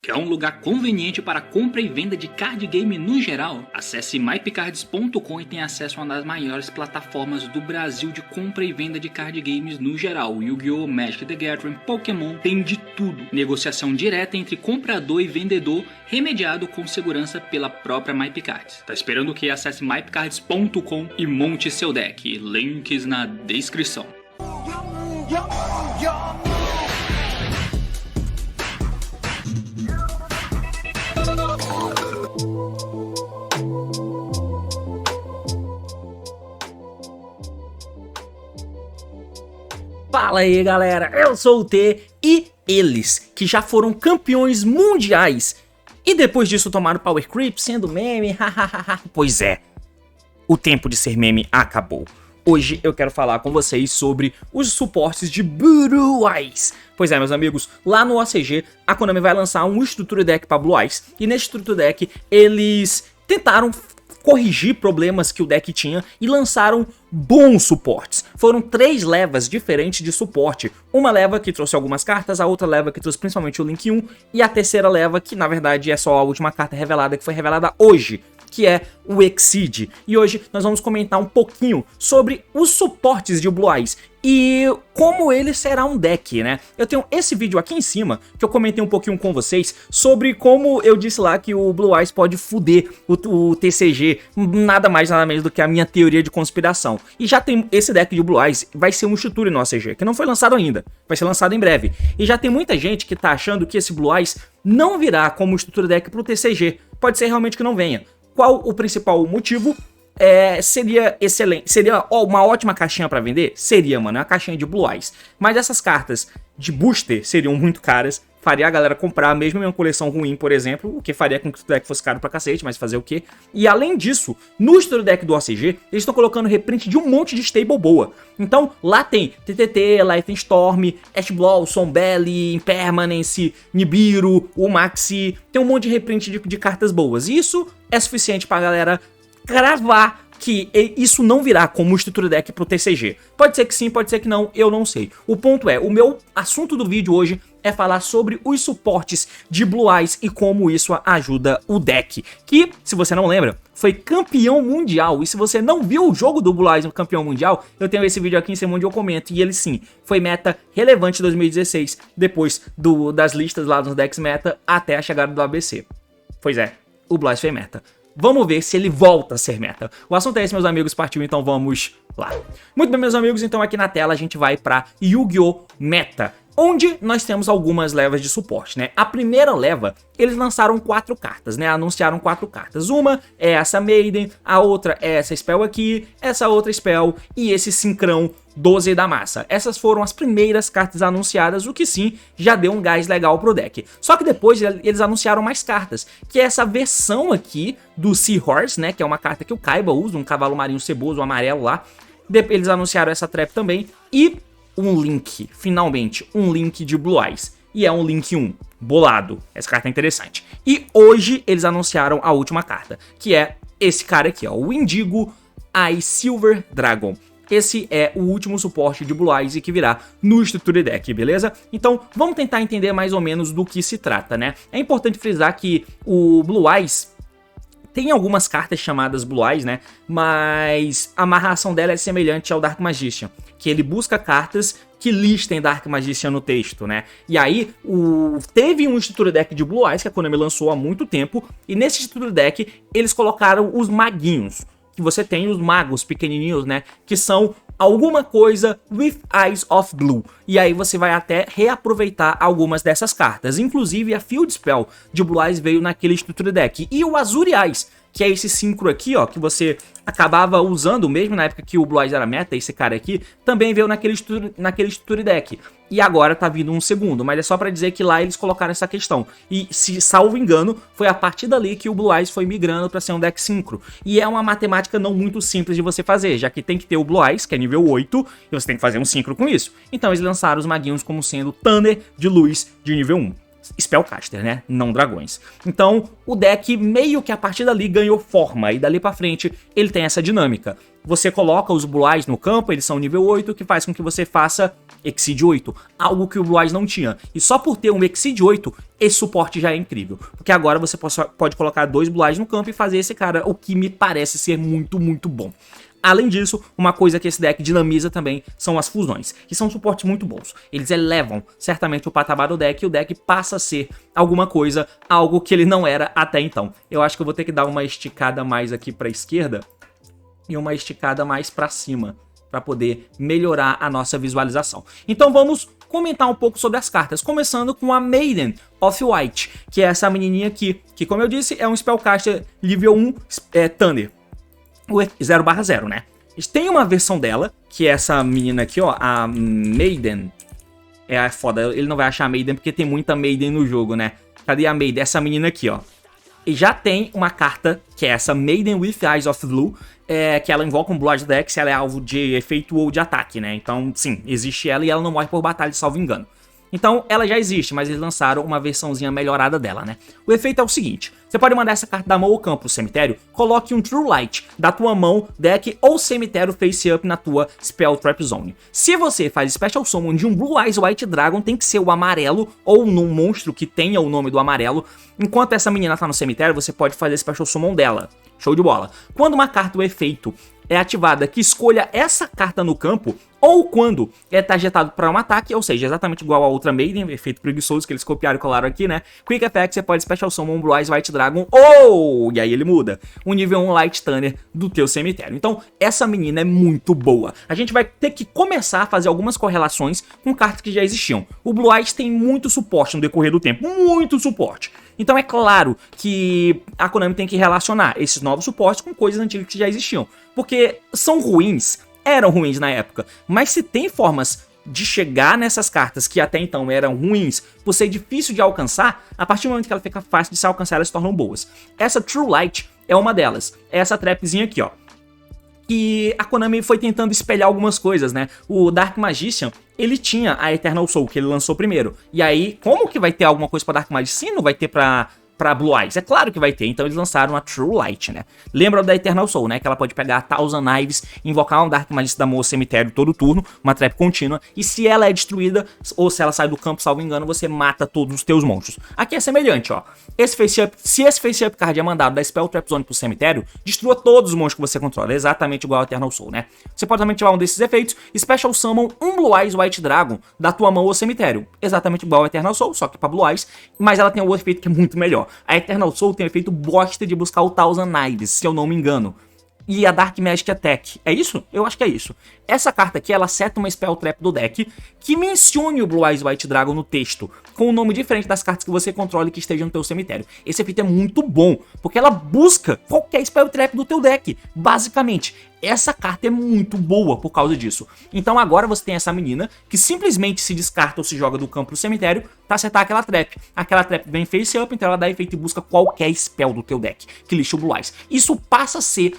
Quer um lugar conveniente para compra e venda de card game no geral? Acesse mypcards.com e tenha acesso a uma das maiores plataformas do Brasil de compra e venda de card games no geral. Yu-Gi-Oh!, Magic the Gathering, Pokémon, tem de tudo. Negociação direta entre comprador e vendedor, remediado com segurança pela própria MyPcards. Tá esperando o que? Acesse mypcards.com e monte seu deck. Links na descrição. Fala aí galera, eu sou o T e eles que já foram campeões mundiais e depois disso tomaram Power Creep sendo meme, hahaha. Pois é, o tempo de ser meme acabou. Hoje eu quero falar com vocês sobre os suportes de Blue Eyes. Pois é, meus amigos, lá no OCG a Konami vai lançar um Structure Deck para Blue Eyes e nesse Structure Deck eles tentaram corrigir problemas que o deck tinha e lançaram bons suportes. Foram 3 levas diferentes de suporte. Uma leva que trouxe algumas cartas, a outra leva que trouxe principalmente o Link 1 e a terceira leva que na verdade é só a última carta revelada, que foi revelada hoje, que é o Exceed. E hoje nós vamos comentar um pouquinho sobre os suportes de Blue Eyes e como ele será um deck, né? Eu tenho esse vídeo aqui em cima, que eu comentei um pouquinho com vocês, sobre como eu disse lá que o Blue Eyes pode fuder o TCG, nada mais nada menos do que a minha teoria de conspiração. E já tem esse deck de Blue Eyes, vai ser um Structure no OCG, que não foi lançado ainda, vai ser lançado em breve. E já tem muita gente que tá achando que esse Blue Eyes não virá como Structure Deck pro TCG, pode ser realmente que não venha. Qual o principal motivo? Seria excelente, seria uma ótima caixinha pra vender? Seria, mano, é uma caixinha de Blue Eyes. Mas essas cartas de booster seriam muito caras, faria a galera comprar mesmo em uma coleção ruim, por exemplo, o que faria com que o deck fosse caro pra cacete, mas fazer o quê? E além disso, no Structure Deck do OCG, eles estão colocando reprint de um monte de stable boa. Então, lá tem TTT, Lightning Storm, Ash Blossom, Belly, Impermanence, Nibiru, o Maxi, tem um monte de reprint de cartas boas. E isso é suficiente pra galera cravar que isso não virá como Structure Deck pro TCG. Pode ser que sim, pode ser que não, eu não sei. O ponto é, o meu assunto do vídeo hoje é falar sobre os suportes de Blue Eyes e como isso ajuda o deck, que, se você não lembra, foi campeão mundial. E se você não viu o jogo do Blue Eyes no campeão mundial, eu tenho esse vídeo aqui em cima onde eu comento. E ele sim, foi meta relevante em 2016, depois das listas lá dos decks meta até a chegada do ABC. Pois é, o Blue Eyes foi meta. Vamos ver se ele volta a ser meta. O assunto é esse, meus amigos, partiu, então vamos lá. Muito bem, meus amigos, então aqui na tela a gente vai para Yu-Gi-Oh! Meta, onde nós temos algumas levas de suporte, né? A primeira leva, eles lançaram 4 cartas, né? Anunciaram 4 cartas. Uma é essa Maiden, a outra é essa Spell aqui, essa outra Spell e esse Sincrão 12 da massa. Essas foram as primeiras cartas anunciadas, o que sim, já deu um gás legal pro deck. Só que depois eles anunciaram mais cartas, que é essa versão aqui do Seahorse, né? Que é uma carta que o Kaiba usa, um cavalo marinho ceboso, amarelo lá. Eles anunciaram essa trap também e um Link, finalmente, um Link de Blue Eyes. E é um Link 1, bolado. Essa carta é interessante. E hoje eles anunciaram a última carta, que é esse cara aqui, ó, o Indigo Eye Silver Dragon. Esse é o último suporte de Blue Eyes e que virá no Structure Deck, beleza? Então, vamos tentar entender mais ou menos do que se trata, né? É importante frisar que o Blue Eyes tem algumas cartas chamadas Blue Eyes, né? Mas a amarração dela é semelhante ao Dark Magician, que ele busca cartas que listem Dark Magician no texto, né? E aí, teve um Structure Deck de Blue Eyes que a Konami lançou há muito tempo, e nesse Structure Deck eles colocaram os maguinhos, que você tem os magos pequenininhos, né? Que são alguma coisa with Eyes of Blue. E aí você vai até reaproveitar algumas dessas cartas. Inclusive a Field Spell de Blue Eyes veio naquele Structure Deck. E o Azure Eyes, que é esse Synchro aqui, ó, que você acabava usando mesmo na época que o Blue Eyes era meta, esse cara aqui, também veio naquele Structure Deck. E agora tá vindo um segundo, mas é só pra dizer que lá eles colocaram essa questão. E, se salvo engano, foi a partir dali que o Blue Eyes foi migrando pra ser um deck Synchro. E é uma matemática não muito simples de você fazer, já que tem que ter o Blue Eyes, que é nível 8, e você tem que fazer um Synchro com isso. Então eles lançaram os maguinhos como sendo Thunder de luz de nível 1. Spellcaster, né? Não dragões. Então, o deck meio que a partir dali ganhou forma, e dali pra frente ele tem essa dinâmica. Você coloca os Blue Eyes no campo, eles são nível 8, que faz com que você faça Exceed 8, algo que o Blue Eyes não tinha. E só por ter um Exceed 8, esse suporte já é incrível. Porque agora você pode colocar 2 Blue Eyes no campo e fazer esse cara, o que me parece ser muito, muito bom. Além disso, uma coisa que esse deck dinamiza também são as fusões, que são suportes muito bons. Eles elevam certamente o patamar do deck e o deck passa a ser alguma coisa, algo que ele não era até então. Eu acho que eu vou ter que dar uma esticada mais aqui pra esquerda e uma esticada mais pra cima, para poder melhorar a nossa visualização. Então vamos comentar um pouco sobre as cartas, começando com a Maiden of White, que é essa menininha aqui, que como eu disse, é um Spellcaster nível 1 Thunder. 0/0, né? Tem uma versão dela, que é essa menina aqui, ó, a Maiden. É foda, ele não vai achar a Maiden porque tem muita Maiden no jogo, né? Cadê a Maiden? Essa menina aqui, ó. E já tem uma carta, que é essa Maiden with Eyes of Blue, que ela invoca um Blood Deck se ela é alvo de efeito ou de ataque, né? Então, sim, existe ela e ela não morre por batalha, salvo engano. Então, ela já existe, mas eles lançaram uma versãozinha melhorada dela, né? O efeito é o seguinte, você pode mandar essa carta da mão ou campo pro cemitério, coloque um True Light da tua mão, deck ou cemitério face up na tua Spell Trap Zone. Se você faz Special Summon de um Blue Eyes White Dragon, tem que ser o amarelo, ou num monstro que tenha o nome do amarelo. Enquanto essa menina tá no cemitério, você pode fazer Special Summon dela. Show de bola. Quando uma carta, o efeito, é ativada que escolha essa carta no campo, ou quando é targetado para um ataque, ou seja, exatamente igual a outra Maiden, efeito preguiçoso que eles copiaram e colaram aqui, né? Quick Effect, você pode Special Summon um Blue Eyes White Dragon, ou, e aí ele muda, um nível 1 Light Thunder do teu cemitério. Então, essa menina é muito boa. A gente vai ter que começar a fazer algumas correlações com cartas que já existiam. O Blue Eyes tem muito suporte no decorrer do tempo, muito suporte. Então é claro que a Konami tem que relacionar esses novos suportes com coisas antigas que já existiam. Porque são ruins, eram ruins na época, mas se tem formas de chegar nessas cartas que até então eram ruins, por ser difícil de alcançar, a partir do momento que ela fica fácil de se alcançar, elas se tornam boas. Essa True Light é uma delas, é essa trapzinha aqui, ó. Que a Konami foi tentando espelhar algumas coisas, né? O Dark Magician, ele tinha a Eternal Soul, que ele lançou primeiro. E aí, como que vai ter alguma coisa pra Dark Magician? Não vai ter pra Blue Eyes? É claro que vai ter, então eles lançaram a True Light, né? Lembra da Eternal Soul, né? Que ela pode pegar a Thousand Knives, invocar um Dark Magician da Moa Cemitério todo turno, uma trap contínua, e se ela é destruída, ou se ela sai do campo, salvo engano, você mata todos os teus monstros. Aqui é semelhante, ó. Esse face up, se esse face up card é mandado da Spell Trap Zone pro cemitério, destrua todos os monstros que você controla, exatamente igual a Eternal Soul, né? Você pode também ativar um desses efeitos, Special Summon um Blue Eyes White Dragon da tua mão ou cemitério, exatamente igual a Eternal Soul, só que pra Blue Eyes, mas ela tem um efeito que é muito melhor. A Eternal Soul tem o efeito bosta de buscar o Thousand Knives, se eu não me engano. E a Dark Magic Attack. É isso? Eu acho que é isso. Essa carta aqui, ela seta uma Spell Trap do deck que mencione o Blue Eyes White Dragon no texto, com um nome diferente das cartas que você controla e que estejam no teu cemitério. Esse efeito é muito bom, porque ela busca qualquer Spell Trap do teu deck, basicamente. Essa carta é muito boa por causa disso. Então agora você tem essa menina que simplesmente se descarta ou se joga do campo pro cemitério pra acertar aquela trap. Aquela trap vem face up, então ela dá efeito e busca qualquer spell do teu deck que lixa o Blue Eyes. Isso passa a ser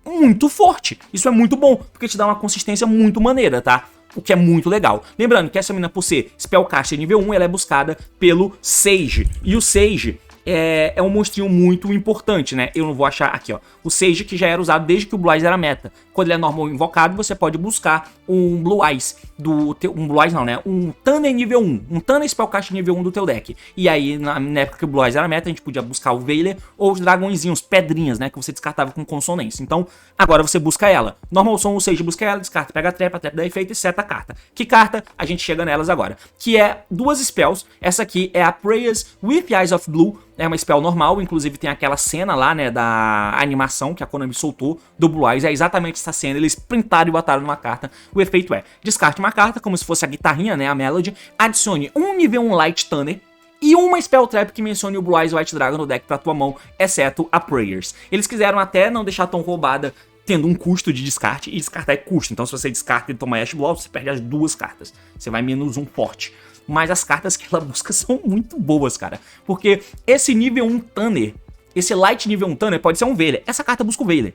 muito forte. Isso é muito bom, porque te dá uma consistência muito maneira, tá? O que é muito legal. Lembrando que essa menina, por ser Spellcaster nível 1, ela é buscada pelo Sage. E o Sage é um monstrinho muito importante, né? Eu não vou achar aqui, ó. O Sage que já era usado desde que o Blue Eyes era meta. Quando ele é normal invocado, você pode buscar um Blue Eyes um Blue Eyes não, né? Um Thunder nível 1. Um Thunder Spellcaster nível 1 do teu deck. E aí, na época que o Blue Eyes era meta, a gente podia buscar o Veiler ou os dragõezinhos, pedrinhas, né? Que você descartava com consonância. Então, agora você busca ela. Normal Summon, o Sage busca ela, descarta, pega a trap dá efeito e seta a carta. Que carta? A gente chega nelas agora. Que é duas spells. Essa aqui é a Prayers with Eyes of Blue. É uma spell normal, inclusive tem aquela cena lá, né, da animação que a Konami soltou do Blue Eyes, é exatamente essa cena, eles printaram e botaram numa carta. O efeito é, descarte uma carta, como se fosse a guitarrinha, né, a melody, adicione um nível 1 Light Thunder e uma Spell Trap que mencione o Blue Eyes White Dragon no deck pra tua mão, exceto a Prayers. Eles quiseram até não deixar tão roubada, tendo um custo de descarte, e descartar é custo, então se você descarta e toma Ash Blow, você perde as duas cartas, você vai menos um forte. Mas as cartas que ela busca são muito boas, cara. Porque esse nível 1 Thunder, esse Light nível 1 Thunder pode ser um Veiler. Essa carta busca o Veiler.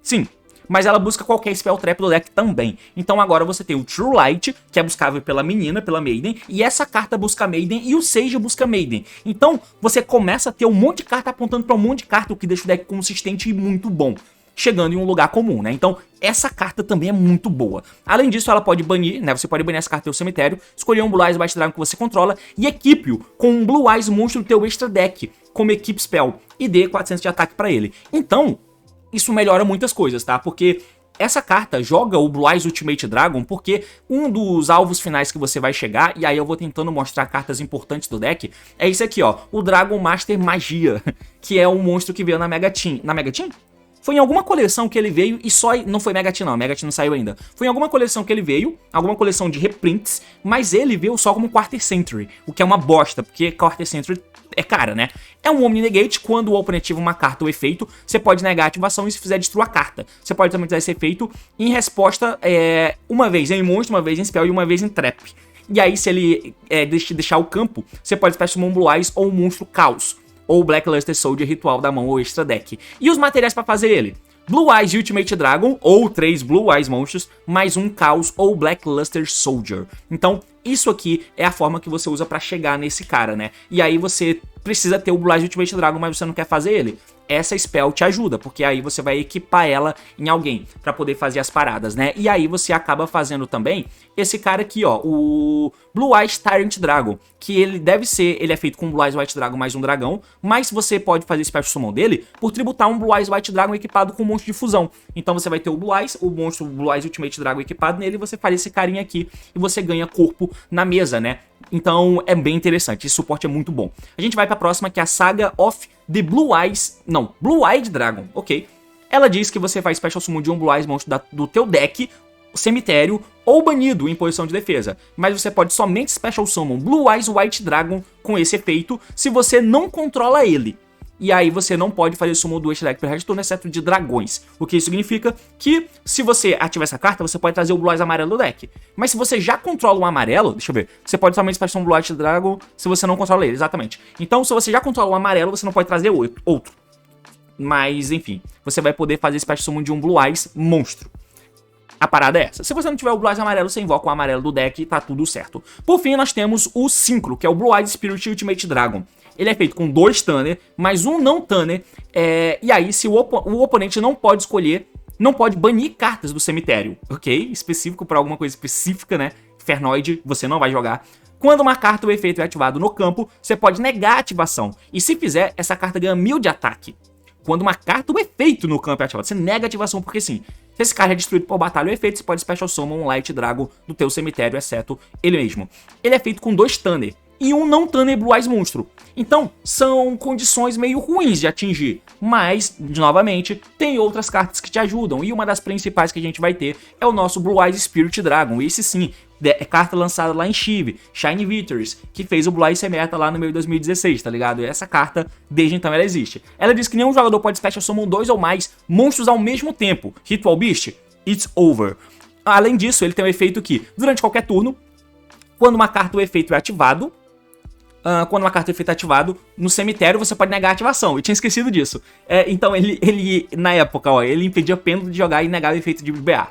Sim, mas ela busca qualquer spell trap do deck também. Então agora você tem o True Light, que é buscável pela menina, pela Maiden, e essa carta busca Maiden e o Sage busca Maiden. Então você começa a ter um monte de carta apontando para um monte de carta, o que deixa o deck consistente e muito bom, chegando em um lugar comum, né? Então, essa carta também é muito boa. Além disso, ela pode banir, né? Você pode banir essa carta do seu cemitério, escolher um Blue Eyes White Dragon que você controla e equipe-o com um Blue Eyes monstro do teu extra deck, como equipe spell, e dê 400 de ataque pra ele. Então, isso melhora muitas coisas, tá? Porque essa carta joga o Blue Eyes Ultimate Dragon porque um dos alvos finais que você vai chegar, e aí eu vou tentando mostrar cartas importantes do deck, é esse aqui, ó, o Dragon Master Magia, que é um monstro que veio na Mega Team. Na Mega Team? Foi em alguma coleção que ele veio e só... Não foi Mega Team não, Mega Team não saiu ainda. Foi em alguma coleção que ele veio, alguma coleção de reprints, mas ele veio só como Quarter Century, o que é uma bosta, porque Quarter Century é cara, né? É um Omni Negate, quando o oponente ativa uma carta ou efeito, você pode negar a ativação e se fizer destruir a carta. Você pode também usar esse efeito em resposta uma vez em monstro, uma vez em spell e uma vez em trap. E aí se ele deixar o campo, você pode fazer um Blue Eyes ou um monstro Caos, ou Black Luster Soldier ritual da mão ou extra deck. E os materiais para fazer ele? Blue Eyes Ultimate Dragon, ou 3 Blue Eyes monstros, mais um Caos ou Black Luster Soldier. Então, isso aqui é a forma que você usa para chegar nesse cara, né? E aí você precisa ter o Blue Eyes Ultimate Dragon, mas você não quer fazer ele. Essa spell te ajuda, porque aí você vai equipar ela em alguém pra poder fazer as paradas, né? E aí você acaba fazendo também esse cara aqui, ó, o Blue Eyes Tyrant Dragon, que ele é feito com Blue Eyes White Dragon mais um dragão, mas você pode fazer Special Summon dele por tributar um Blue Eyes White Dragon equipado com um monstro de fusão. Então você vai ter o Blue Eyes, o monstro Blue Eyes Ultimate Dragon equipado nele, e você faz esse carinha aqui e você ganha corpo na mesa, né? Então é bem interessante, esse suporte é muito bom. A gente vai pra próxima, que é a Saga of the Blue Eyes... Não, Blue Eyed Dragon, ok. Ela diz que você faz Special Summon de um Blue Eyes monstro do teu deck, cemitério ou banido em posição de defesa. Mas você pode somente Special Summon Blue Eyes White Dragon com esse efeito se você não controla ele. E aí você não pode fazer summon do extra deck per turno, exceto de dragões. O que isso significa que se você ativar essa carta, você pode trazer o Blue Eyes amarelo do deck. Mas se você já controla um amarelo, deixa eu ver, você pode somente fazer um Blue Eyes Dragon se você não controla ele, exatamente. Então se você já controla um amarelo, você não pode trazer outro. Mas enfim, você vai poder fazer Special Summon de um Blue Eyes monstro. A parada é essa. Se você não tiver o Blue Eyes amarelo, você invoca o amarelo do deck e tá tudo certo. Por fim, nós temos o Synchro, que é o Blue Eyes Spirit Ultimate Dragon. Ele é feito com 2 Tanner, mais um não Tanner. E aí, se o oponente não pode escolher, não pode banir cartas do cemitério, ok? Específico para alguma coisa específica, né? Infernoid, você não vai jogar. Quando uma carta ou efeito é ativado no campo, você pode negar a ativação. E se fizer, essa carta ganha 1000 de ataque. Quando uma carta ou efeito no campo é ativado, você nega a ativação porque sim. Se esse cara é destruído por batalha ou efeito, você pode Special Summon um Light Dragon do teu cemitério, exceto ele mesmo. Ele é feito com 2 Tanner e um não Tanner Blue Eyes monstro. Então, são condições meio ruins de atingir, mas, novamente, tem outras cartas que te ajudam, e uma das principais que a gente vai ter é o nosso Blue Eyes Spirit Dragon. Esse sim, é carta lançada lá em Shiv, Shiny Victories, que fez o Blue Eyes ser meta lá no meio de 2016, tá ligado? E essa carta, desde então, ela existe. Ela diz que nenhum jogador pode Special Summon 2 ou mais monstros ao mesmo tempo. Ritual Beast, it's over. Além disso, ele tem um efeito que, durante qualquer turno, quando uma carta ou efeito é ativado, no cemitério você pode negar a ativação. Eu tinha esquecido disso. Então ele na época, ó, ele impedia Pêndulo de jogar e negava o efeito de BA.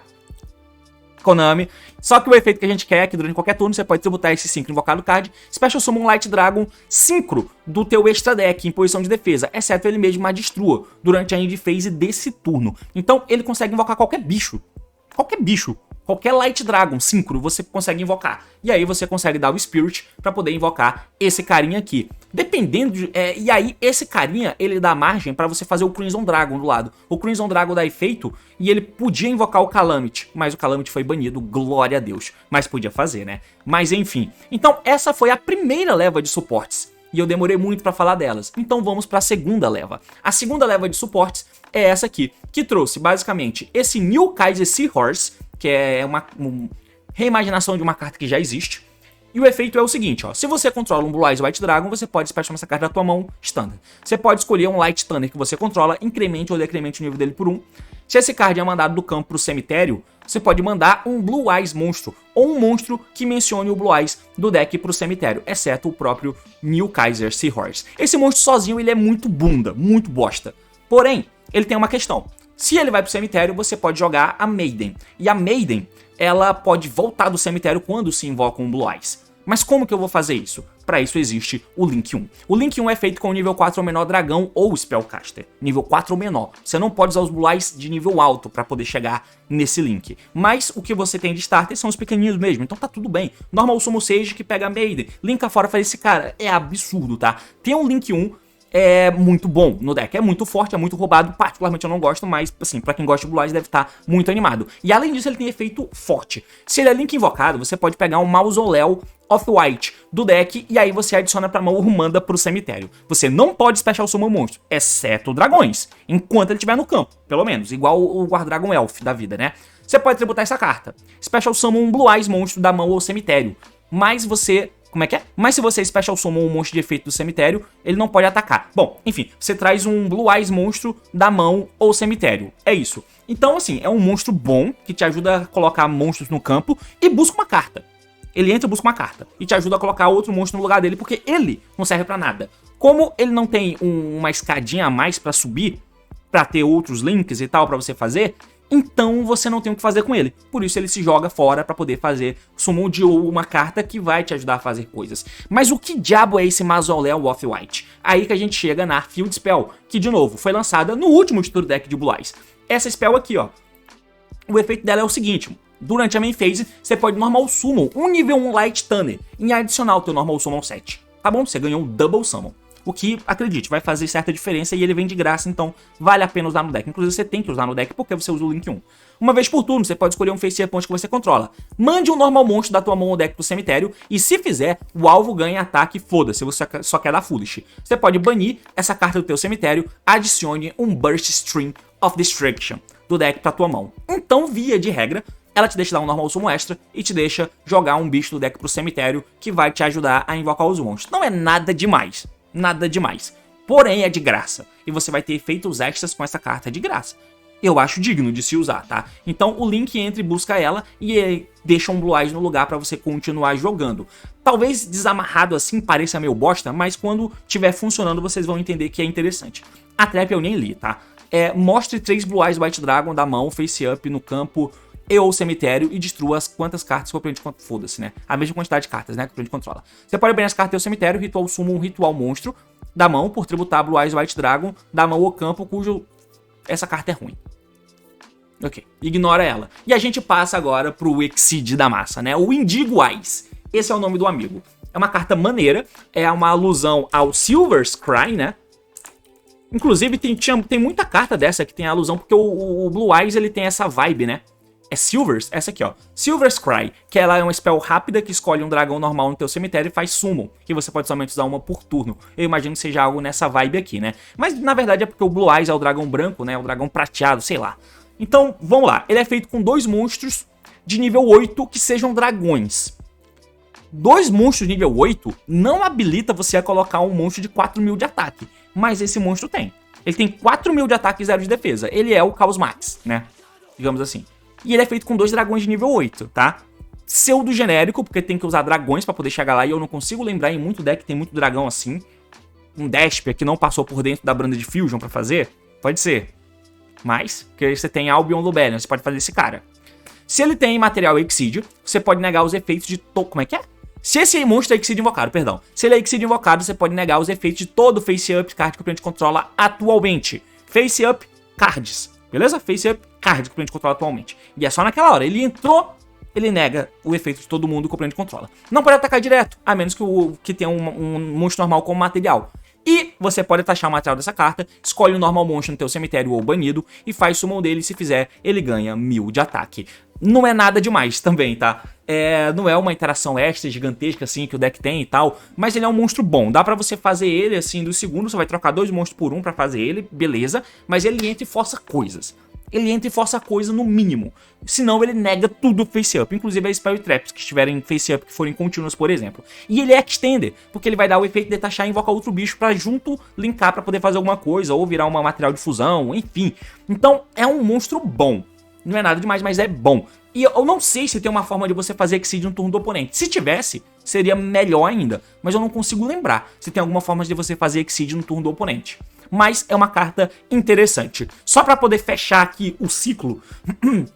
Konami. Só que o efeito que a gente quer é que durante qualquer turno você pode tributar esse Synchro invocado card, Special Summon Light Dragon Synchro do teu extra deck em posição de defesa, exceto ele mesmo a destrua durante a end phase desse turno. Então ele consegue invocar qualquer bicho. Qualquer Light Dragon Synchro você consegue invocar. E aí você consegue dar o Spirit pra poder invocar esse carinha aqui. Dependendo de... e aí esse carinha, ele dá margem pra você fazer o Crimson Dragon do lado. O Crimson Dragon dá efeito e ele podia invocar o Calamity. Mas o Calamity foi banido, glória a Deus. Mas podia fazer, né? Mas enfim. Então essa foi a primeira leva de suportes. E eu demorei muito pra falar delas. Então vamos pra segunda leva. A segunda leva de suportes é essa aqui. Que trouxe basicamente esse New Kaiser Seahorse, que é uma reimaginação de uma carta que já existe. E o efeito é o seguinte, ó. Se você controla um Blue Eyes White Dragon, você pode special essa carta da tua mão standard. Você pode escolher um Light Tanner que você controla, incremente ou decremente o nível dele por 1. Se esse card é mandado do campo pro cemitério, você pode mandar um Blue Eyes monstro, ou um monstro que mencione o Blue Eyes do deck pro cemitério, exceto o próprio New Kaiser Seahorse. Esse monstro sozinho ele é muito bunda, muito bosta. Porém, ele tem uma questão. Se ele vai pro cemitério, você pode jogar a Maiden. E a Maiden, ela pode voltar do cemitério quando se invoca um Blue Eyes. Mas como que eu vou fazer isso? Para isso existe o Link 1. O Link 1 é feito com o nível 4 ou menor dragão ou Spellcaster. Nível 4 ou menor. Você não pode usar os Blue Eyes de nível alto para poder chegar nesse Link. Mas o que você tem de starter são os pequenininhos mesmo, então tá tudo bem. Normal Summon Sage que pega a Maiden. Linka fora faz esse cara. É absurdo, tá? Tem um Link 1 é muito bom no deck, é muito forte, é muito roubado, particularmente eu não gosto, mas assim, pra quem gosta de Blue Eyes deve estar muito animado. E além disso ele tem efeito forte. Se ele é Link invocado, você pode pegar um Mausoléu of White do deck e aí você adiciona pra mão ou manda pro cemitério. Você não pode Special Summon monstro, exceto dragões, enquanto ele estiver no campo, pelo menos, igual o Guardragon Elf da vida, né? Você pode tributar essa carta, Special Summon um Blue Eyes monstro da mão ou cemitério, mas você... Como é que é? Mas se você Special Summon um monstro de efeito do cemitério, ele não pode atacar. Bom, enfim, você traz um Blue Eyes monstro da mão ou cemitério. É isso. Então, assim, é um monstro bom, que te ajuda a colocar monstros no campo e busca uma carta. Ele entra e busca uma carta. E te ajuda a colocar outro monstro no lugar dele, porque ele não serve pra nada. Como ele não tem uma escadinha a mais pra subir, pra ter outros links e tal pra você fazer... Então você não tem o que fazer com ele. Por isso ele se joga fora para poder fazer summon de uma carta que vai te ajudar a fazer coisas. Mas o que diabo é esse Mausoléu of White? Aí que a gente chega na Field Spell, que de novo foi lançada no último Tour Deck de Blue Eyes. Essa spell aqui, ó. O efeito dela é o seguinte: durante a main phase você pode normal summon um nível 1 Light Tunnel e adicionar o teu normal summon 7. Tá bom? Você ganhou um Double Summon. O que, acredite, vai fazer certa diferença e ele vem de graça, então vale a pena usar no deck. Inclusive você tem que usar no deck porque você usa o Link 1. Uma vez por turno, você pode escolher um Face Up que você controla. Mande um normal monstro da tua mão ou deck pro cemitério e se fizer, o alvo ganha ataque, foda-se, você só quer dar Foolish. Você pode banir essa carta do teu cemitério, adicione um Burst Stream of Destruction do deck pra tua mão. Então, via de regra, ela te deixa dar um normal summon extra e te deixa jogar um bicho do deck pro cemitério que vai te ajudar a invocar os monstros. Não é nada demais. Nada demais. Porém, é de graça. E você vai ter efeitos extras com essa carta de graça. Eu acho digno de se usar, tá? Então o Link entra e busca ela e deixa um Blue Eyes no lugar pra você continuar jogando. Talvez desamarrado assim pareça meio bosta, mas quando estiver funcionando vocês vão entender que é interessante. A trap eu nem li, tá? Mostre 3 Blue Eyes White Dragon da mão, face up no campo e ou cemitério e destrua as quantas cartas que o oponente controla. Foda-se, né? A mesma quantidade de cartas, né? Que o oponente controla. Você pode banir as cartas do cemitério, ritual summon um ritual monstro da mão por tributar Blue Eyes White Dragon da mão ou campo cujo essa carta é ruim. Ok, ignora ela. E a gente passa agora pro Exceed da massa, né? O Indigo Eyes. Esse é o nome do amigo. É uma carta maneira, é uma alusão ao Silver's Cry, né? Inclusive tem muita carta dessa que tem alusão, porque o Blue Eyes ele tem essa vibe, né? É Silvers, essa aqui ó, Silver's Cry, que ela é uma spell rápida que escolhe um dragão normal no teu cemitério e faz summon, que você pode somente usar uma por turno. Eu imagino que seja algo nessa vibe aqui, né? Mas na verdade é porque o Blue Eyes é o dragão branco, né? O dragão prateado, sei lá. Então, vamos lá, ele é feito com 2 monstros de nível 8 que sejam dragões. 2 monstros de nível 8 não habilita você a colocar um monstro de 4.000 de ataque, mas esse monstro tem. Ele tem 4.000 de ataque e 0 de defesa, ele é o Chaos Max, né? Digamos assim. E ele é feito com 2 dragões de nível 8, tá? Pseudo genérico, porque tem que usar dragões pra poder chegar lá. E eu não consigo lembrar em muito deck, tem muito dragão assim. Um Despia que não passou por dentro da Branda de Fusion pra fazer. Pode ser. Mas, porque você tem Albion Lubellion, você pode fazer esse cara. Se ele tem material Exceed, você pode negar os efeitos de... Como é que é? Se esse monstro é Exceed invocado, perdão. Se ele é Exceed invocado, você pode negar os efeitos de todo o Face Up card que o oponente controla atualmente. Face Up cards. Beleza? Face Up card que o oponente controla atualmente. E é só naquela hora. Ele entrou, ele nega o efeito de todo mundo que o oponente controla. Não pode atacar direto, a menos que tenha um monstro normal como material. E você pode taxar o material dessa carta, escolhe um normal monstro no teu cemitério ou banido e faz summon dele. Se fizer, ele ganha 1000 de ataque. Não é nada demais também, tá? Não é uma interação extra gigantesca assim que o deck tem e tal, mas ele é um monstro bom. Dá pra você fazer ele assim do segundo, você vai trocar 2 monstros por 1 pra fazer ele, beleza. Mas ele entra e força coisas. Ele entra e força coisa no mínimo. Senão ele nega tudo face up. Inclusive as Spell Traps que estiverem face up, que forem contínuas, por exemplo. E ele é Extender, porque ele vai dar o efeito de detachar e invocar outro bicho pra junto linkar pra poder fazer alguma coisa. Ou virar uma material de fusão, enfim. Então é um monstro bom. Não é nada demais, mas é bom. E eu não sei se tem uma forma de você fazer Exceed no turno do oponente. Se tivesse, seria melhor ainda. Mas eu não consigo lembrar se tem alguma forma de você fazer Exceed no turno do oponente. mas é uma carta interessante. Só pra poder fechar aqui o ciclo,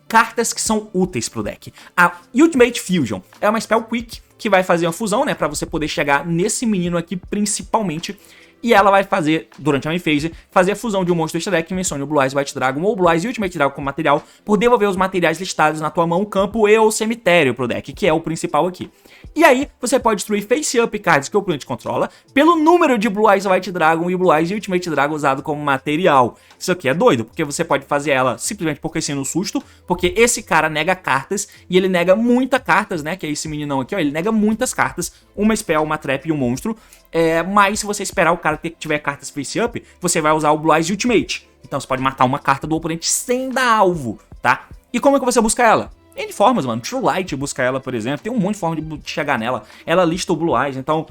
cartas que são úteis pro deck. A Ultimate Fusion é uma spell quick que vai fazer uma fusão, né, pra você poder chegar nesse menino aqui principalmente. E ela vai fazer, durante a main phase, fazer a fusão de um monstro deste deck que mencione o Blue Eyes White Dragon ou Blue Eyes Ultimate Dragon como material, por devolver os materiais listados na tua mão, campo e ou cemitério pro deck, que é o principal aqui. E aí, você pode destruir face-up cards que o oponente controla pelo número de Blue Eyes White Dragon e Blue Eyes Ultimate Dragon usado como material. Isso aqui é doido, porque você pode fazer ela simplesmente porque sim no susto, porque esse cara nega cartas, e ele nega muitas cartas, né, que é esse meninão aqui, ó, ele nega muitas cartas, uma spell, uma trap e um monstro, mas se você esperar o cara que tiver cartas face-up, você vai usar o Blue Eyes Ultimate. Então você pode matar uma carta do oponente sem dar alvo, tá? E como é que você busca ela? N formas, mano. True Light busca ela, por exemplo. Tem um monte de forma de chegar nela. Ela lista o Blue Eyes, então,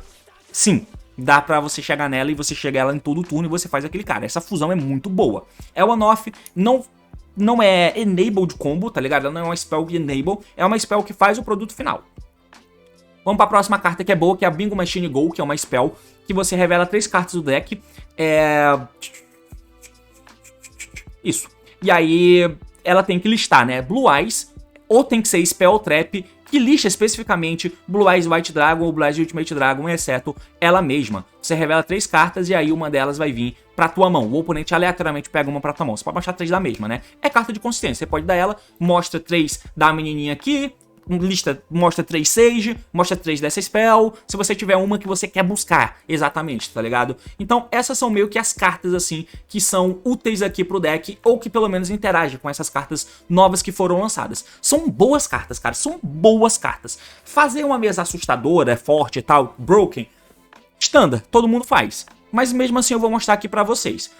sim, dá pra você chegar nela e você chega ela em todo turno e você faz aquele cara. Essa fusão é muito boa. É one-off, não é enabled combo, tá ligado? Ela não é uma spell enable, é uma spell que faz o produto final. Vamos pra próxima carta que é boa, que é a Bingo Machine Go, que é uma spell que você revela 3 cartas do deck. Isso. E aí, ela tem que listar, né? Blue Eyes, ou tem que ser Spell Trap, que lista especificamente Blue Eyes White Dragon ou Blue Eyes Ultimate Dragon, exceto ela mesma. Você revela 3 cartas e aí uma delas vai vir pra tua mão. O oponente aleatoriamente pega uma pra tua mão. Você pode baixar 3 da mesma, né? É carta de consistência. Você pode dar ela, mostra 3 da menininha aqui, lista, mostra 3 Sage, mostra 3 dessa spell, se você tiver uma que você quer buscar, exatamente, tá ligado? Então essas são meio que as cartas assim, que são úteis aqui pro deck, ou que pelo menos interagem com essas cartas novas que foram lançadas. São boas cartas, cara, são boas cartas. Fazer uma mesa assustadora, forte e tal, broken, standard, todo mundo faz. Mas mesmo assim eu vou mostrar aqui pra vocês.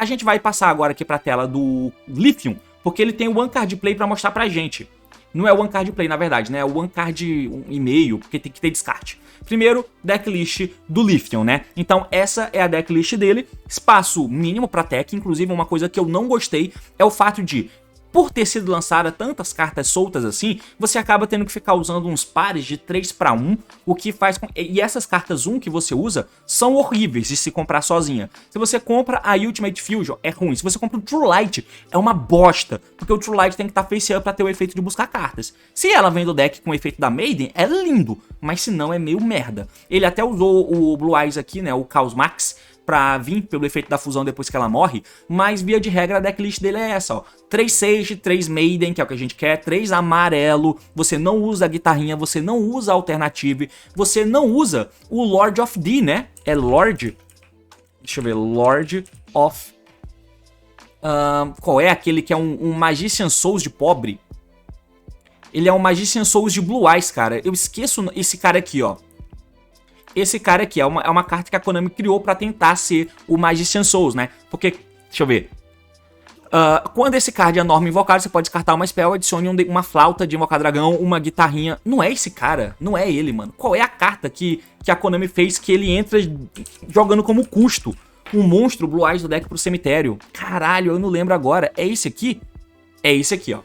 A gente vai passar agora aqui pra tela do Lithium, porque ele tem o One Card Play pra mostrar pra gente. Não é o One Card Play, na verdade, né? É o One Card e meio, porque tem que ter descarte. Primeiro, decklist do Lithium, né? Então, essa é a decklist dele. Espaço mínimo pra tech. Inclusive, uma coisa que eu não gostei é o fato de, por ter sido lançada tantas cartas soltas assim, você acaba tendo que ficar usando uns pares de 3 para 1, o que faz com... E essas cartas 1 que você usa são horríveis de se comprar sozinha. Se você compra a Ultimate Fusion, é ruim. Se você compra o True Light, é uma bosta, porque o True Light tem que estar face up pra ter o efeito de buscar cartas. Se ela vem do deck com o efeito da Maiden, é lindo, mas se não, é meio merda. Ele até usou o Blue Eyes aqui, né, o Chaos Max, pra vir pelo efeito da fusão depois que ela morre, mas via de regra a decklist dele é essa, ó. 3 Sage, 3 Maiden, que é o que a gente quer, 3 amarelo, você não usa a guitarrinha, você não usa a Alternative, você não usa o Lord of D, né? É Lord... Deixa eu ver, Lord of... qual é aquele que é um Magician Souls de pobre? Ele é um Magician Souls de Blue Eyes, cara. Eu esqueço esse cara aqui, ó. Esse cara aqui é uma carta que a Konami criou pra tentar ser o Magician Souls, né? Porque, deixa eu ver. Quando esse card é normal invocado, você pode descartar uma spell, adicione uma flauta de invocar dragão, uma guitarrinha. Não é esse cara, não é ele, mano. Qual é a carta que a Konami fez que ele entra jogando como custo? Um monstro Blue Eyes do deck pro cemitério. Caralho, eu não lembro agora. É esse aqui? É esse aqui, ó.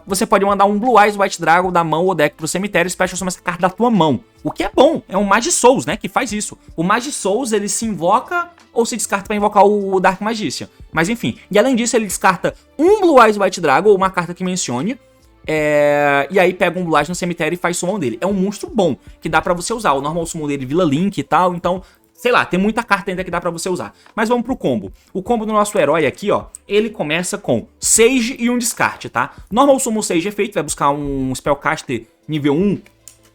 Você pode mandar um Blue Eyes White Dragon da mão ou deck pro cemitério e special summon essa carta da tua mão. O que é bom, é um Magi Souls, né, que faz isso. O Magi Souls, ele se invoca ou se descarta pra invocar o Dark Magician. Mas enfim, e além disso ele descarta um Blue Eyes White Dragon ou uma carta que mencione. E aí pega um Blue Eyes no cemitério e faz summon dele. É um monstro bom, que dá pra você usar. O normal summon dele, Villa Link e tal, então... Sei lá, tem muita carta ainda que dá pra você usar. Mas vamos pro combo. O combo do nosso herói aqui, ó, ele começa com Sage e um descarte, tá? Normal Summon Sage efeito, vai buscar um Spellcaster nível 1,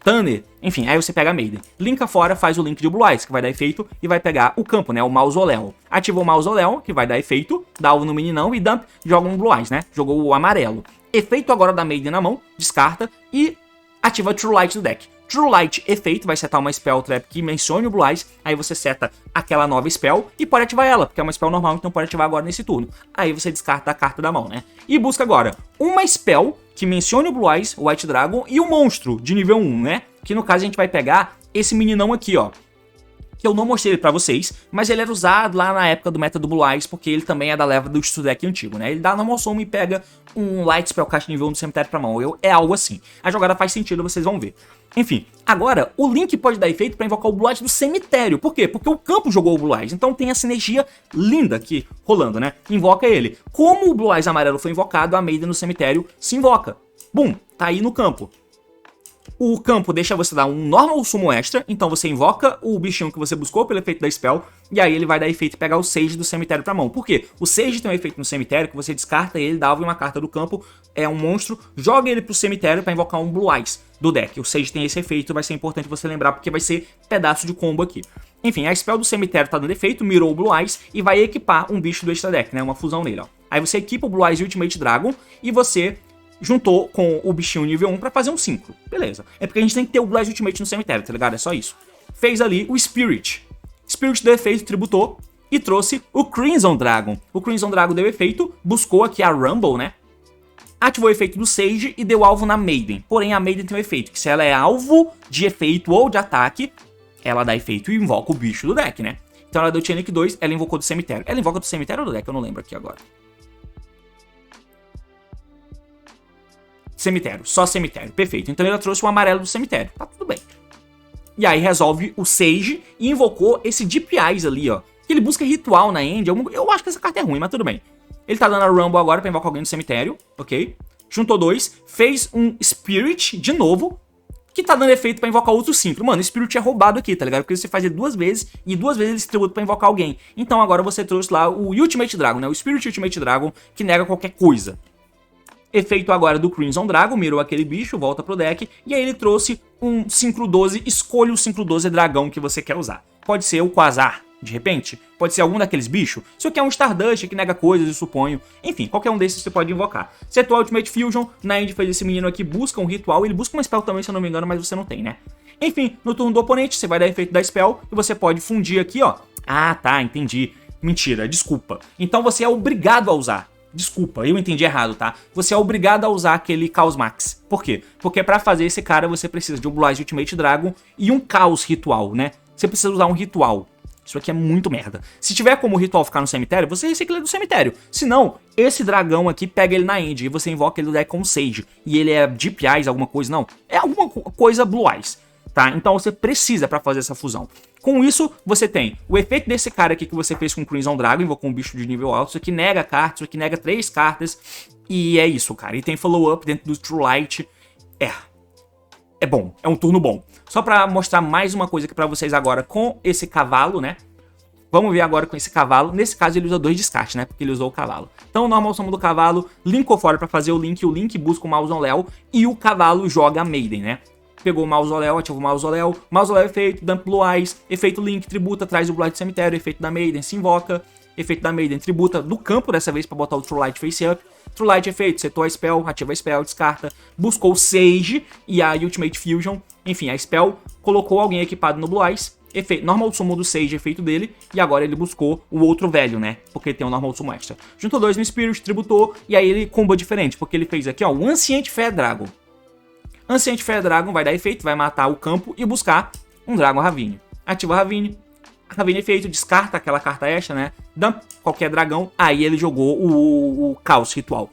Tanner, enfim, aí você pega a Maiden. Linka fora, faz o Link de Blue Eyes, que vai dar efeito, e vai pegar o campo, né, o Mausoléu. Ativa o Mausoléu, que vai dar efeito, dá alvo no meninão e dump, joga um Blue Eyes, né? Jogou o amarelo. Efeito agora da Maiden na mão, descarta e ativa True Light do deck. True Light efeito, vai setar uma spell trap que mencione o Blue Eyes, aí você seta aquela nova spell e pode ativar ela, porque é uma spell normal, então pode ativar agora nesse turno. Aí você descarta a carta da mão, né? E busca agora uma spell que mencione o Blue Eyes, o White Dragon e o monstro de nível 1, né? Que no caso a gente vai pegar esse meninão aqui, ó. que eu não mostrei ele pra vocês, mas ele era usado lá na época do meta do Blue Eyes, porque ele também é da leva do Studio Deck antigo, né? Ele dá normal summon e pega um Light Spellcast nível 1 do cemitério pra mão, é algo assim. A jogada faz sentido, vocês vão ver. Enfim, agora, o Link pode dar efeito pra invocar o Blue Eyes do cemitério. Por quê? Porque o campo jogou o Blue Eyes, então tem essa energia linda aqui rolando, né? Invoca ele. Como o Blue Eyes amarelo foi invocado, a Maiden no cemitério se invoca. Bum, tá aí no campo. O campo deixa você dar um normal summon extra, então você invoca o bichinho que você buscou pelo efeito da spell, e aí ele vai dar efeito e pegar o Sage do cemitério pra mão. Por quê? O Sage tem um efeito no cemitério que você descarta ele, dá uma carta do campo, é um monstro, joga ele pro cemitério pra invocar um Blue Eyes do deck. O Sage tem esse efeito, vai ser importante você lembrar porque vai ser pedaço de combo aqui. Enfim, a spell do cemitério tá dando efeito, mirou o Blue Eyes e vai equipar um bicho do extra deck, né? Uma fusão nele, ó. Aí você equipa o Blue Eyes Ultimate Dragon e você juntou com o bichinho nível 1 pra fazer um síncro. Beleza. É porque a gente tem que ter o Blue Eyes Ultimate no cemitério, tá ligado? É só isso. Fez ali o Spirit. Spirit deu efeito, tributou e trouxe o Crimson Dragon. O Crimson Dragon deu efeito, buscou aqui a Rumble, né? Ativou o efeito do Sage e deu alvo na Maiden. Porém, a Maiden tem um efeito, que se ela é alvo de efeito ou de ataque, ela dá efeito e invoca o bicho do deck, né? Então ela deu Chainic 2, ela invocou do cemitério. Ela invoca do cemitério ou do deck? Eu não lembro aqui agora. Cemitério, só cemitério, perfeito. Então ela trouxe o amarelo do cemitério, tá tudo bem. E aí resolve o Sage e invocou esse Deep Eyes ali, ó. Que ele busca ritual na end, eu acho que essa carta é ruim, mas tudo bem. Ele tá dando a Rumble agora pra invocar alguém do cemitério, ok? Juntou 2, fez um Spirit de novo, que tá dando efeito pra invocar outro síncro. Mano, o Spirit é roubado aqui, tá ligado? Porque você faz ele 2 vezes e 2 vezes ele se tributa pra invocar alguém. Então agora você trouxe lá o Ultimate Dragon, né? O Spirit Ultimate Dragon, que nega qualquer coisa. Efeito agora do Crimson Dragon, mirou aquele bicho, volta pro deck, e aí ele trouxe um Synchro 12, escolha o Synchro 12 dragão que você quer usar. Pode ser o Quasar, de repente, pode ser algum daqueles bichos, se você quer um Stardust que nega coisas, eu suponho, enfim, qualquer um desses você pode invocar. Setou a Ultimate Fusion, na end fez esse menino aqui, busca um ritual, ele busca uma spell também, se eu não me engano, mas você não tem, né? Enfim, no turno do oponente, você vai dar efeito da spell, e você pode fundir aqui, ó. Ah, tá, entendi. Mentira, desculpa. Então você é obrigado a usar. Desculpa, eu entendi errado, tá? Você é obrigado a usar aquele Chaos Max. Por quê? Porque pra fazer esse cara você precisa de um Blue Eyes Ultimate Dragon e um Chaos Ritual, né? Você precisa usar um ritual. Isso aqui é muito merda. Se tiver como o ritual ficar no cemitério, você recicla ele do cemitério. Se não, esse dragão aqui pega ele na end e você invoca ele do deck com Sage. E ele é Deep Eyes, alguma coisa, não. É alguma coisa Blue Eyes, tá? Então você precisa pra fazer essa fusão. Com isso, você tem o efeito desse cara aqui que você fez com o Crimson Dragon, invocou um bicho de nível alto, isso aqui nega cartas, isso aqui nega 3 cartas, e é isso, cara. E tem follow-up dentro do True Light, é bom, é um turno bom. Só pra mostrar mais uma coisa aqui pra vocês agora com esse cavalo, né? Vamos ver agora com esse cavalo, nesse caso ele usa 2 descartes, né? Porque ele usou o cavalo. Então o normal summon do cavalo, linkou fora pra fazer o Link busca o Mausoléu, e o cavalo joga a Maiden, né? Pegou o Mausoléu, ativou o Mausoléu, efeito, Dump Blue Eyes, efeito Link, tributa, traz o Blue Light do cemitério, efeito da Maiden, se invoca, efeito da Maiden, tributa do campo dessa vez pra botar o True Light Face Up, True Light efeito, setou a spell, ativa a spell, descarta, buscou o Sage e a Ultimate Fusion, enfim, a spell colocou alguém equipado no Blue Eyes, efeito, normal summon do Sage, efeito dele, e agora ele buscou o outro velho, né, porque ele tem um normal summon extra. Juntou 2 no Spirit, tributou, e aí ele combo diferente, porque ele fez aqui, ó, o Ancient Fair Dragon. Ancient Fair Dragon vai dar efeito, vai matar o campo e buscar um Dragon Ravine. Ativa a Ravine efeito, descarta aquela carta extra, né? Dump qualquer dragão, aí ele jogou o Chaos Ritual.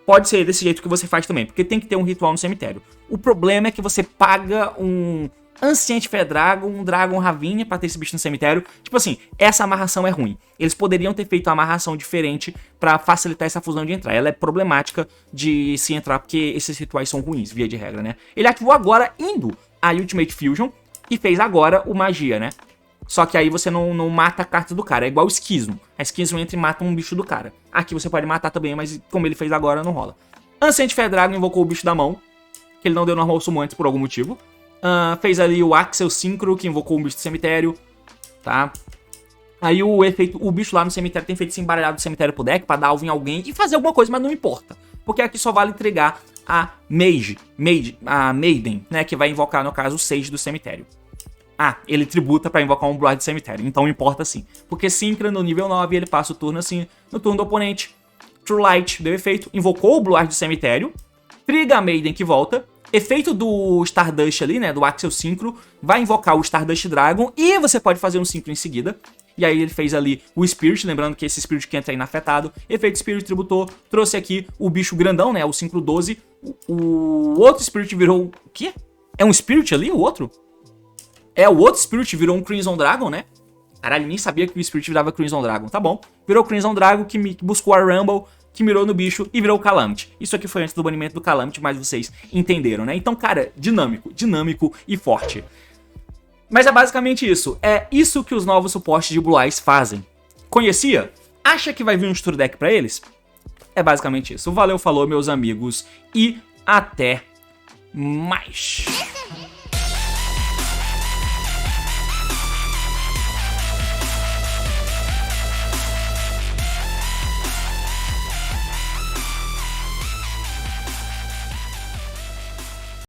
Pode ser desse jeito que você faz também, porque tem que ter um ritual no cemitério. O problema é que você paga um Ancient Fair Dragon, um Dragon Ravine pra ter esse bicho no cemitério. Tipo assim, essa amarração é ruim. Eles poderiam ter feito uma amarração diferente pra facilitar essa fusão de entrar. Ela é problemática de se entrar porque esses rituais são ruins, via de regra, né? Ele ativou agora indo a Ultimate Fusion e fez agora o Magia, né? Só que aí você não mata a carta do cara, é igual o Schismo. A Schismo entra e mata um bicho do cara. Aqui você pode matar também, mas como ele fez agora, não rola. Ancient Fair Dragon invocou o bicho da mão, que ele não deu normal summon antes por algum motivo. Fez ali o Axel Synchro, que invocou um bicho do cemitério, tá? Aí o efeito, o bicho lá no cemitério tem feito se embaralhar do cemitério pro deck pra dar alvo em alguém e fazer alguma coisa, mas não importa. Porque aqui só vale entregar a Maiden, né? Que vai invocar, no caso, o Sage do cemitério. Ele tributa pra invocar um Blue Eyes do cemitério, então importa sim. Porque Synchro no nível 9, ele passa o turno assim, no turno do oponente. True Light deu efeito, invocou o Blue Eyes do cemitério, triga a Maiden que volta, efeito do Stardust ali, né, do Axel Synchro, vai invocar o Stardust Dragon e você pode fazer um Synchro em seguida. E aí ele fez ali o Spirit, lembrando que esse Spirit que entra inafetado. Efeito Spirit tributou, trouxe aqui o bicho grandão, né, o Synchro 12. O outro Spirit virou... O quê? É um Spirit ali, o outro? É, o outro Spirit virou um Crimson Dragon, né? Caralho, nem sabia que o Spirit virava Crimson Dragon. Tá bom. Virou Crimson Dragon, que buscou a Rumble, que mirou no bicho e virou o Calamity. Isso aqui foi antes do banimento do Calamity, mas vocês entenderam, né? Então, cara, dinâmico e forte. Mas é basicamente isso. É isso que os novos suportes de Blue Eyes fazem. Conhecia? Acha que vai vir um True Deck pra eles? É basicamente isso. Valeu, falou, meus amigos, e até mais.